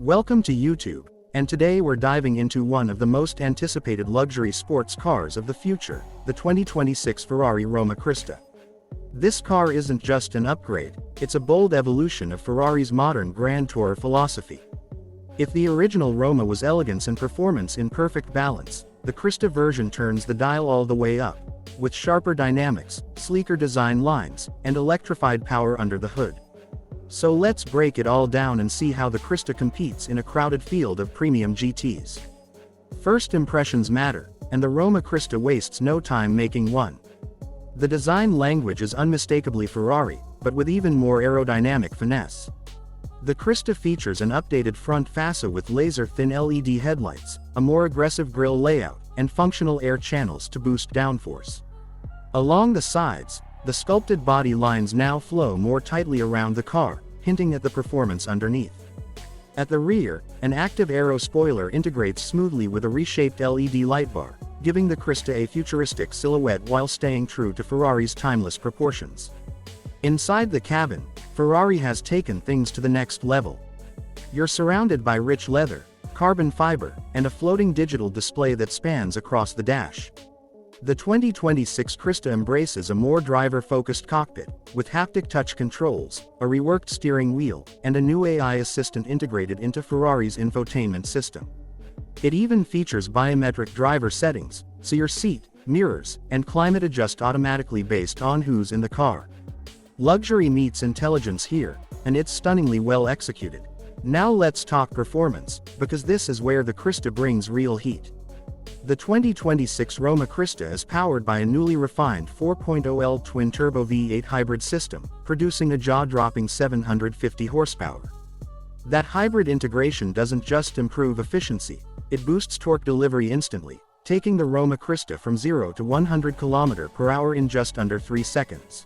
Welcome to YouTube, and today we're diving into one of the most anticipated luxury sports cars of the future, the 2026 Ferrari Roma Crista. This car isn't just an upgrade, it's a bold evolution of Ferrari's modern Grand Tour philosophy. If the original Roma was elegance and performance in perfect balance, the Crista version turns the dial all the way up, with sharper dynamics, sleeker design lines, and electrified power under the hood. So let's break it all down and see how the Crista competes in a crowded field of premium GTs. First impressions matter, and the Roma Crista wastes no time making one. The design language is unmistakably Ferrari, but with even more aerodynamic finesse. The Crista features an updated front fascia with laser-thin LED headlights, a more aggressive grille layout, and functional air channels to boost downforce. Along the sides, the sculpted body lines now flow more tightly around the car, hinting at the performance underneath. At the rear, an active aero spoiler integrates smoothly with a reshaped LED light bar, giving the Crista a futuristic silhouette while staying true to Ferrari's timeless proportions. Inside the cabin, Ferrari has taken things to the next level. You're surrounded by rich leather, carbon fiber, and a floating digital display that spans across the dash. The 2026 Crista embraces a more driver-focused cockpit, with haptic touch controls, a reworked steering wheel, and a new AI assistant integrated into Ferrari's infotainment system. It even features biometric driver settings, so your seat, mirrors, and climate adjust automatically based on who's in the car. Luxury meets intelligence here, and it's stunningly well executed. Now let's talk performance, because this is where the Crista brings real heat. The 2026 Roma Crista is powered by a newly refined 4.0L twin-turbo V8 hybrid system, producing a jaw-dropping 750 horsepower. That hybrid integration doesn't just improve efficiency, it boosts torque delivery instantly, taking the Roma Crista from 0 to 100 km/h in just under 3 seconds.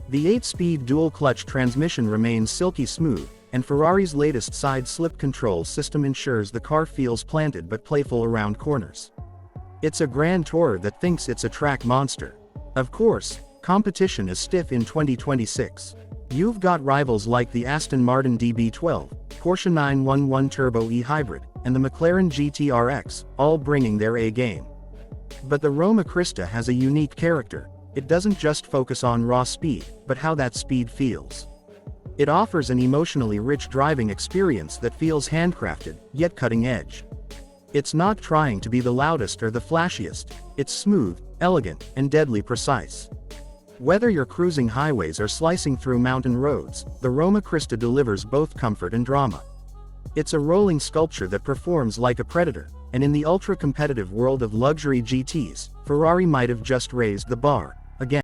The 8-speed dual-clutch transmission remains silky smooth, and Ferrari's latest side-slip control system ensures the car feels planted but playful around corners. It's a Grand Tourer that thinks it's a track monster. Of course, competition is stiff in 2026. You've got rivals like the Aston Martin DB12, Porsche 911 Turbo E Hybrid, and the McLaren GT-RX, all bringing their A-game. But the Roma Crista has a unique character. It doesn't just focus on raw speed, but how that speed feels. It offers an emotionally rich driving experience that feels handcrafted, yet cutting edge. It's not trying to be the loudest or the flashiest, it's smooth, elegant, and deadly precise. Whether you're cruising highways or slicing through mountain roads, the Roma Crista delivers both comfort and drama. It's a rolling sculpture that performs like a predator, and in the ultra-competitive world of luxury GTs, Ferrari might have just raised the bar.